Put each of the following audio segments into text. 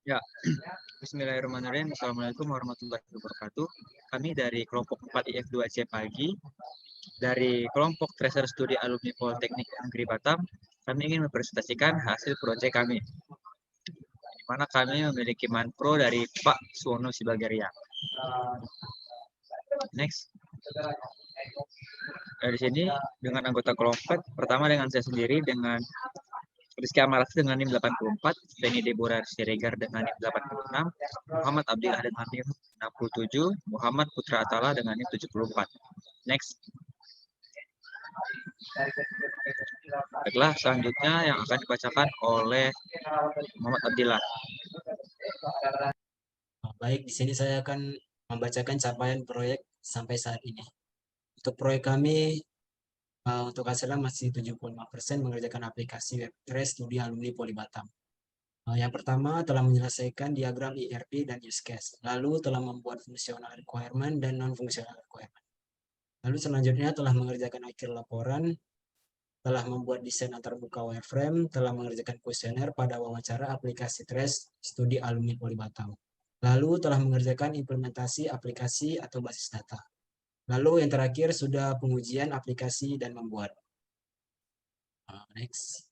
Ya, Bismillahirrahmanirrahim. Assalamualaikum warahmatullahi wabarakatuh. Kami dari kelompok 4 IF2C Pagi, dari kelompok Tracer Studi Alumni Politeknik Negeri Batam, kami ingin mempresentasikan hasil proyek kami, di mana kami memiliki manpro dari Pak Suwono Sibageria. Next. Dari sini dengan anggota kelompok, pertama dengan saya sendiri dengan Rizky Amalas dengan NIM 84, Feni Deborah Siregar dengan NIM 86, Muhammad Abdillah dengan NIM 67, Muhammad Putra Atala dengan NIM 74. Next. Baiklah, selanjutnya yang akan dibacakan oleh Muhammad Abdillah. Baik, di sini saya akan membacakan capaian proyek sampai saat ini. Untuk proyek kami, untuk hasilnya masih 75% mengerjakan aplikasi web trace studi alumni Poli Batam. Yang pertama telah menyelesaikan diagram IRP dan use case, lalu telah membuat fungsional requirement dan non-fungsional requirement. Lalu selanjutnya telah mengerjakan akhir laporan, telah membuat desain antarmuka wireframe, telah mengerjakan kuesioner pada wawancara aplikasi trace studi alumni Poli Batam. Lalu telah mengerjakan implementasi aplikasi atau basis data. Lalu yang terakhir sudah pengujian aplikasi dan membuat. Next.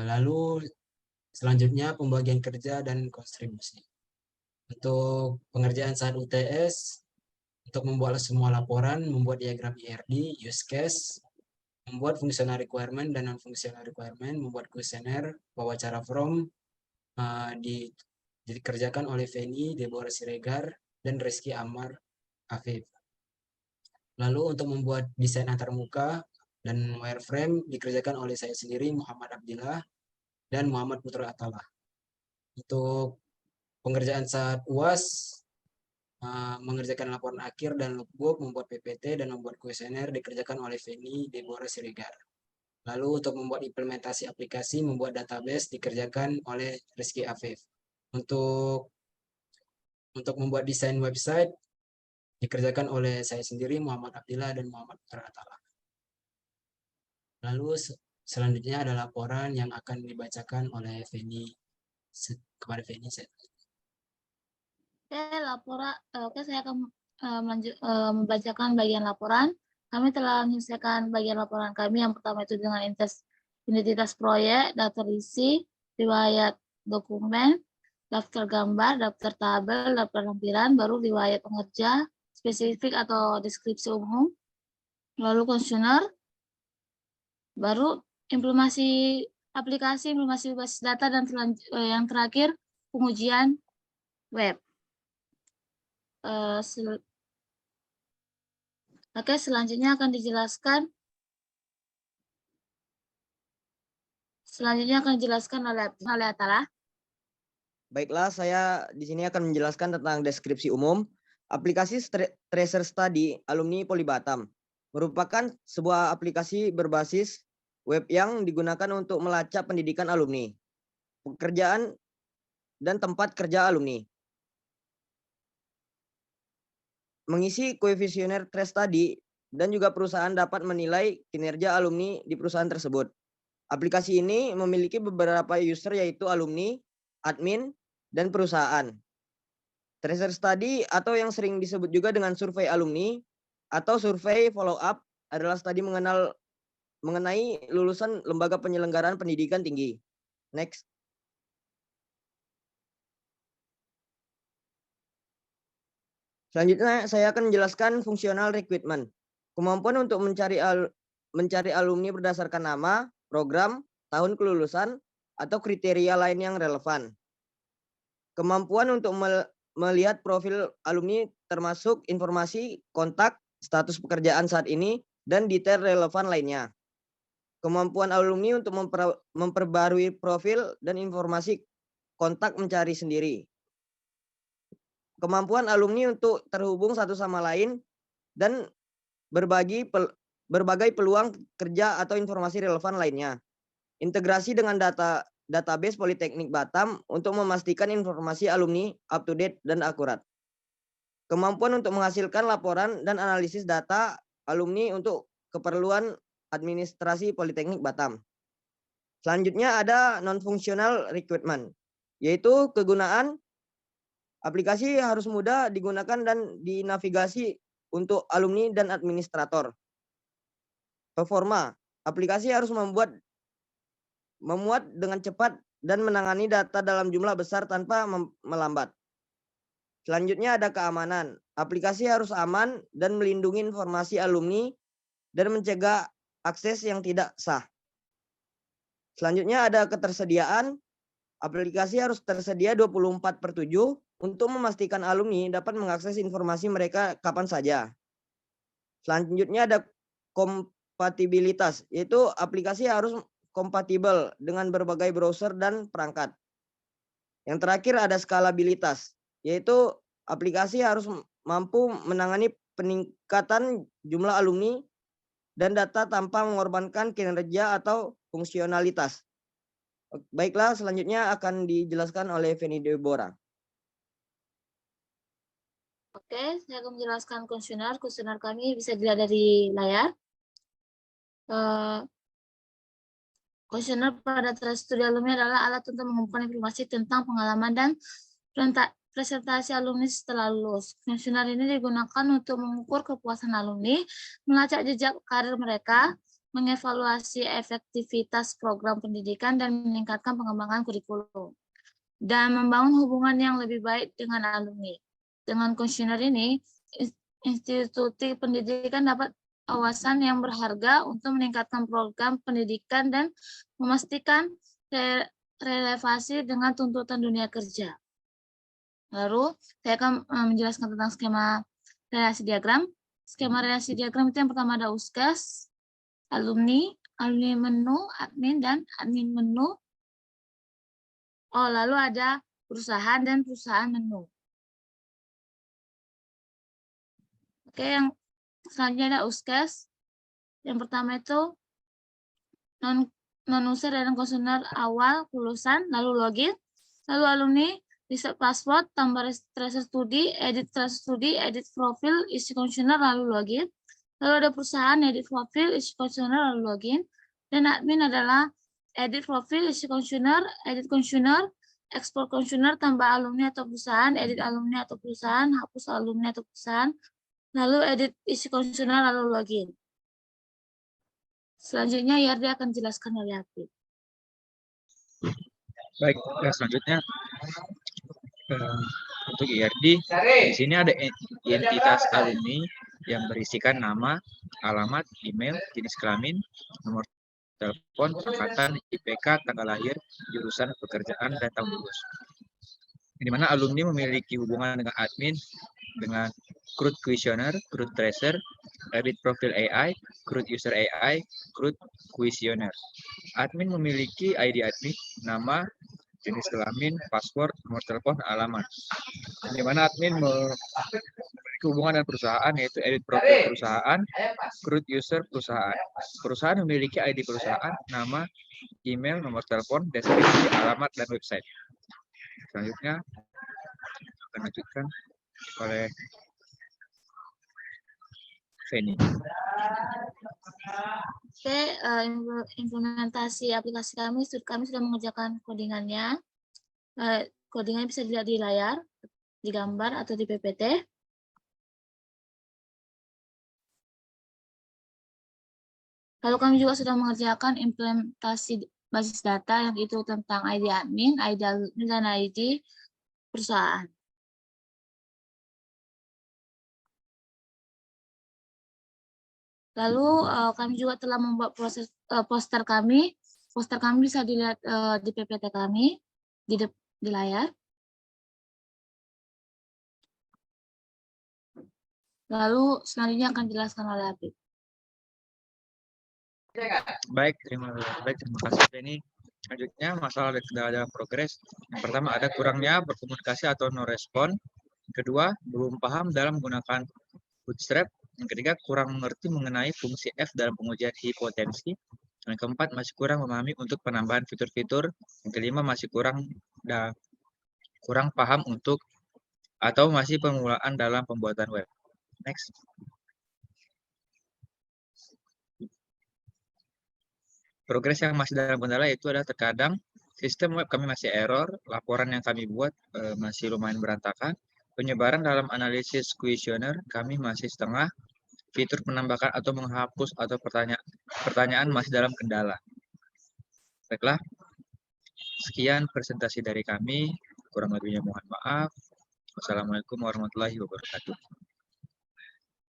Lalu selanjutnya pembagian kerja dan kontribusi. Untuk pengerjaan saat UTS, untuk membuat semua laporan, membuat diagram IRD, use case, membuat fungsional requirement dan non-fungsional requirement, membuat kuesioner, wawancara form, dikerjakan oleh Feni, Deborah Siregar, dan Rizky Amar Afif. Lalu untuk membuat desain antarmuka dan wireframe dikerjakan oleh saya sendiri, Muhammad Abdillah, dan Muhammad Putra Atala. Untuk pengerjaan saat UAS, mengerjakan laporan akhir dan lookbook, membuat PPT, dan membuat kuesioner dikerjakan oleh Feni, Deborah Siregar. Lalu untuk membuat implementasi aplikasi, membuat database dikerjakan oleh Rizky Afif. Untuk membuat desain website dikerjakan oleh saya sendiri, Muhammad Abdillah, dan Muhammad Putra Atala. Lalu selanjutnya ada laporan yang akan dibacakan oleh Feni kepada Feni. Oke, saya akan membacakan bagian laporan. Kami telah menyelesaikan bagian laporan kami. Yang pertama itu dengan identitas proyek, daftar isi, riwayat dokumen, daftar gambar, daftar tabel, daftar lampiran, baru riwayat pengerja, spesifik atau deskripsi umum, lalu kuesioner, baru implementasi aplikasi, implementasi basis data, dan yang terakhir pengujian web. Oke, selanjutnya akan dijelaskan oleh Atala. Baiklah, saya di sini akan menjelaskan tentang deskripsi umum. Aplikasi Tracer Study Alumni Poli Batam merupakan sebuah aplikasi berbasis web yang digunakan untuk melacak pendidikan alumni, pekerjaan, dan tempat kerja alumni. Mengisi kuesioner Trace Study dan juga perusahaan dapat menilai kinerja alumni di perusahaan tersebut. Aplikasi ini memiliki beberapa user yaitu alumni, admin, dan perusahaan. Tracer Study atau yang sering disebut juga dengan survei alumni atau survei follow up adalah studi mengenai lulusan lembaga penyelenggaraan pendidikan tinggi. Next. Selanjutnya saya akan menjelaskan fungsional recruitment. Kemampuan untuk mencari alumni berdasarkan nama, program, tahun kelulusan, atau kriteria lain yang relevan. Kemampuan untuk melihat profil alumni termasuk informasi, kontak, status pekerjaan saat ini, dan detail relevan lainnya. Kemampuan alumni untuk memperbarui profil dan informasi kontak mencari sendiri. Kemampuan alumni untuk terhubung satu sama lain dan berbagai peluang kerja atau informasi relevan lainnya. Integrasi dengan database Politeknik Batam untuk memastikan informasi alumni up to date dan akurat. Kemampuan untuk menghasilkan laporan dan analisis data alumni untuk keperluan administrasi Politeknik Batam. Selanjutnya ada non-functional requirement, yaitu kegunaan aplikasi harus mudah digunakan dan dinavigasi untuk alumni dan administrator. Performa, aplikasi harus memuat dengan cepat dan menangani data dalam jumlah besar tanpa melambat. Selanjutnya ada keamanan. Aplikasi harus aman dan melindungi informasi alumni dan mencegah akses yang tidak sah. Selanjutnya ada ketersediaan. Aplikasi harus tersedia 24/7 untuk memastikan alumni dapat mengakses informasi mereka kapan saja. Selanjutnya ada kompatibilitas, yaitu aplikasi harus kompatibel dengan berbagai browser dan perangkat. Yang terakhir ada skalabilitas, yaitu aplikasi harus mampu menangani peningkatan jumlah alumni dan data tanpa mengorbankan kinerja atau fungsionalitas. Baiklah, selanjutnya akan dijelaskan oleh Feni Deborah. Oke, saya akan menjelaskan kuesioner. Kuesioner kami bisa dilihat dari layar. Kuesioner pada trace studi alumni adalah alat untuk mengumpulkan informasi tentang pengalaman dan presentasi alumni setelah lulus. Kuesioner ini digunakan untuk mengukur kepuasan alumni, melacak jejak karir mereka, mengevaluasi efektivitas program pendidikan, dan meningkatkan pengembangan kurikulum, dan membangun hubungan yang lebih baik dengan alumni. Dengan kuesioner ini, institusi pendidikan dapat wawasan yang berharga untuk meningkatkan program pendidikan dan memastikan relevansi dengan tuntutan dunia kerja. Lalu, saya akan menjelaskan tentang skema relasi diagram. Skema relasi diagram itu yang pertama ada USKAS, alumni, alumni menu, admin, dan admin menu. Lalu ada perusahaan dan perusahaan menu. Oke, yang selanjutnya ada USKAS. Yang pertama itu non-user dan kuesioner awal lulusan, lalu login, lalu alumni, reset password, tambah tracer studi, edit tracer studi, edit profil, isi kuesioner, lalu login. Lalu ada perusahaan, edit profil, isi kuesioner, lalu login. Dan admin adalah edit profil, isi kuesioner, edit kuesioner, ekspor kuesioner, tambah alumni atau perusahaan, edit alumni atau perusahaan, hapus alumni atau perusahaan, lalu edit isi kuesioner, lalu login. Selanjutnya Yardi akan jelaskan oleh Apip. Baik, selanjutnya untuk IRD, di sini ada identitas alumni yang berisikan nama, alamat, email, jenis kelamin, nomor telepon, angkatan, IPK, tanggal lahir, jurusan pekerjaan, dan tahun lulus. Di mana alumni memiliki hubungan dengan admin dengan CRUD Questionnaire, CRUD Tracer, edit profil AI, CRUD User AI, CRUD Questionnaire. Admin memiliki ID admin, nama, jenis kelamin, password, nomor telepon, alamat. Di mana admin memiliki hubungan dengan perusahaan, yaitu edit profil perusahaan, CRUD User perusahaan. Perusahaan memiliki ID perusahaan, nama, email, nomor telepon, deskripsi, alamat, dan website. Selanjutnya akan lanjutkan oleh Feni. Oke, implementasi aplikasi kami sudah mengerjakan codingannya. Codingannya bisa dilihat di layar, di gambar atau di PPT. Lalu kami juga sudah mengerjakan implementasi basis data yang itu tentang ID admin, ID alumni, dan ID perusahaan. Lalu kami juga telah membuat poster kami. Poster kami bisa dilihat di PPT kami di layar. Lalu selanjutnya akan dijelaskan oleh Apip. Baik, terima kasih Feni. Selanjutnya masalah dalam progres. Yang pertama ada kurangnya berkomunikasi atau no respon. Yang kedua, belum paham dalam menggunakan Bootstrap. Yang ketiga, kurang mengerti mengenai fungsi F dalam pengujian hipotensi. Yang keempat, masih kurang memahami untuk penambahan fitur-fitur. Yang kelima, masih kurang paham untuk atau masih pengulangan dalam pembuatan web. Next. Progres yang masih dalam kendala itu adalah terkadang sistem web kami masih error, laporan yang kami buat masih lumayan berantakan, penyebaran dalam analisis kuesioner kami masih setengah, fitur menambahkan atau menghapus atau pertanyaan masih dalam kendala. Baiklah, sekian presentasi dari kami. Kurang lebihnya mohon maaf. Wassalamualaikum warahmatullahi wabarakatuh.